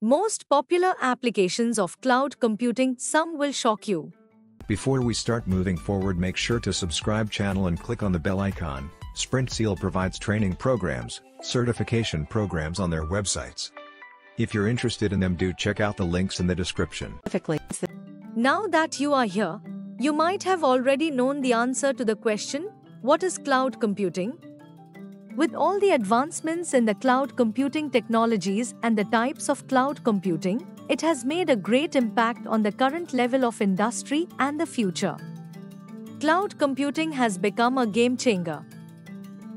Most popular applications of cloud computing, some will shock you. Before we start moving forward, make sure to subscribe channel and click on the bell icon. SprintSeal provides training programs, certification programs on their websites. If you're interested in them, do check out the links in the description. Now that you are here, you might have already known the answer to the question, what is cloud computing? With all the advancements in the cloud computing technologies and the types of cloud computing, it has made a great impact on the current level of industry and the future. Cloud computing has become a game changer.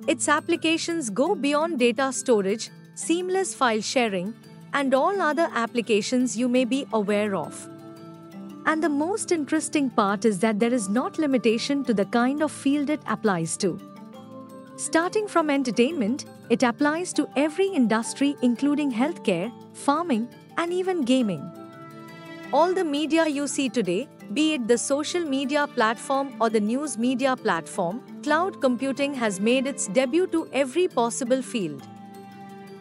Its applications go beyond data storage, seamless file sharing, and all other applications you may be aware of. And the most interesting part is that there is not limitation to the kind of field it applies to. Starting from entertainment, it applies to every industry including healthcare, farming, and even gaming. All the media you see today, be it the social media platform or the news media platform, cloud computing has made its debut to every possible field.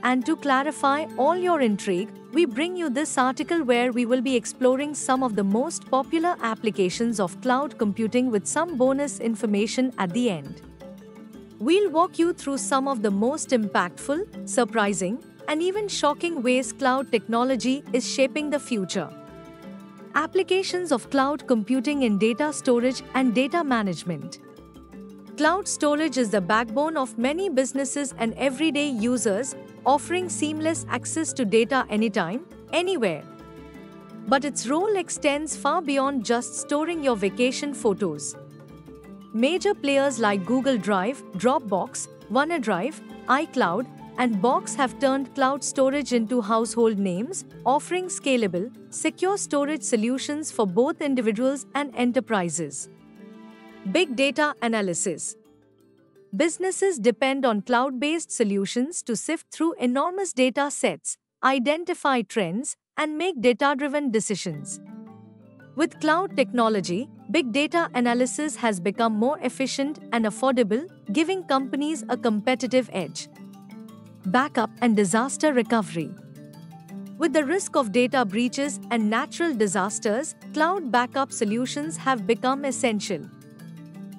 And to clarify all your intrigue, we bring you this article where we will be exploring some of the most popular applications of cloud computing with some bonus information at the end. We'll walk you through some of the most impactful, surprising, and even shocking ways cloud technology is shaping the future. Applications of cloud computing in data storage and data management. Cloud storage is the backbone of many businesses and everyday users, offering seamless access to data anytime, anywhere. But its role extends far beyond just storing your vacation photos. Major players like Google Drive, Dropbox, OneDrive, iCloud, and Box have turned cloud storage into household names, offering scalable, secure storage solutions for both individuals and enterprises. Big data analysis. Businesses depend on cloud-based solutions to sift through enormous data sets, identify trends, and make data-driven decisions. With cloud technology, big data analysis has become more efficient and affordable, giving companies a competitive edge. Backup and disaster recovery. With the risk of data breaches and natural disasters, cloud backup solutions have become essential.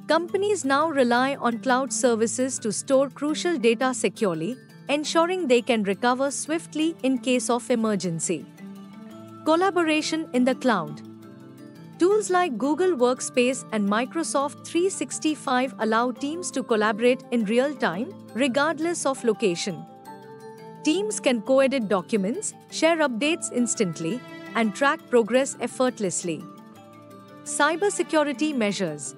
Companies now rely on cloud services to store crucial data securely, ensuring they can recover swiftly in case of emergency. Collaboration in the cloud. Tools like Google Workspace and Microsoft 365 allow teams to collaborate in real time, regardless of location. Teams can co-edit documents, share updates instantly, and track progress effortlessly. Cybersecurity measures.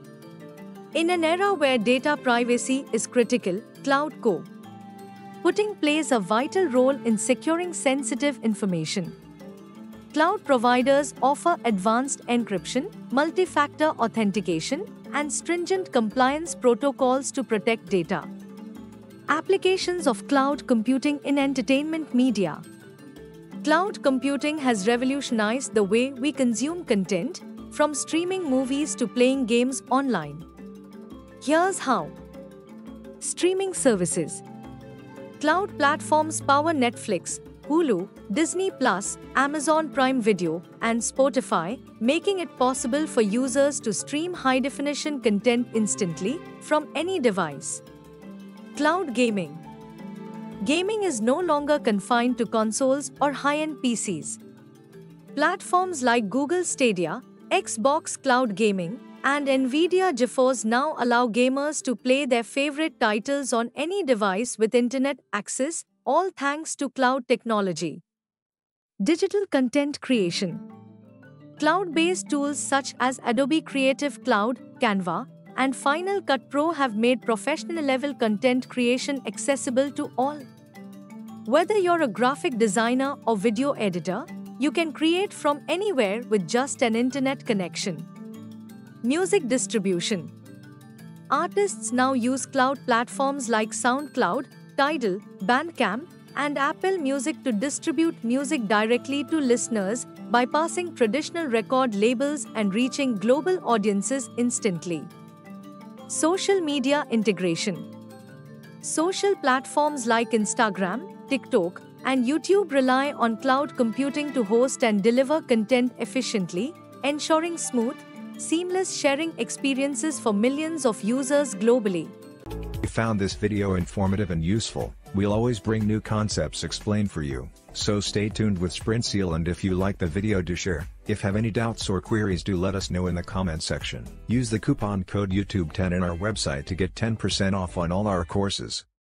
In an era where data privacy is critical, cloud computing plays a vital role in securing sensitive information. Cloud providers offer advanced encryption, multi-factor authentication, and stringent compliance protocols to protect data. Applications of cloud computing in entertainment media. Cloud computing has revolutionized the way we consume content, from streaming movies to playing games online. Here's how. Streaming services. Cloud platforms power Netflix, Hulu, Disney+, Amazon Prime Video, and Spotify, making it possible for users to stream high-definition content instantly from any device. Cloud gaming. Gaming is no longer confined to consoles or high-end PCs. Platforms like Google Stadia, Xbox Cloud Gaming, and Nvidia GeForce now allow gamers to play their favorite titles on any device with internet access, all thanks to cloud technology. Digital content creation. Cloud-based tools such as Adobe Creative Cloud, Canva, and Final Cut Pro have made professional-level content creation accessible to all. Whether you're a graphic designer or video editor, you can create from anywhere with just an internet connection. Music distribution. Artists now use cloud platforms like SoundCloud, Tidal, Bandcamp, and Apple Music to distribute music directly to listeners, bypassing traditional record labels and reaching global audiences instantly. Social media integration. Social platforms like Instagram, TikTok, and YouTube rely on cloud computing to host and deliver content efficiently, ensuring smooth, seamless sharing experiences for millions of users globally. If you found this video informative and useful, we'll always bring new concepts explained for you, so stay tuned with SprintSeal, and if you like the video, do share. If have any doubts or queries, do let us know in the comment section. Use the coupon code YouTube10 in our website to get 10% off on all our courses.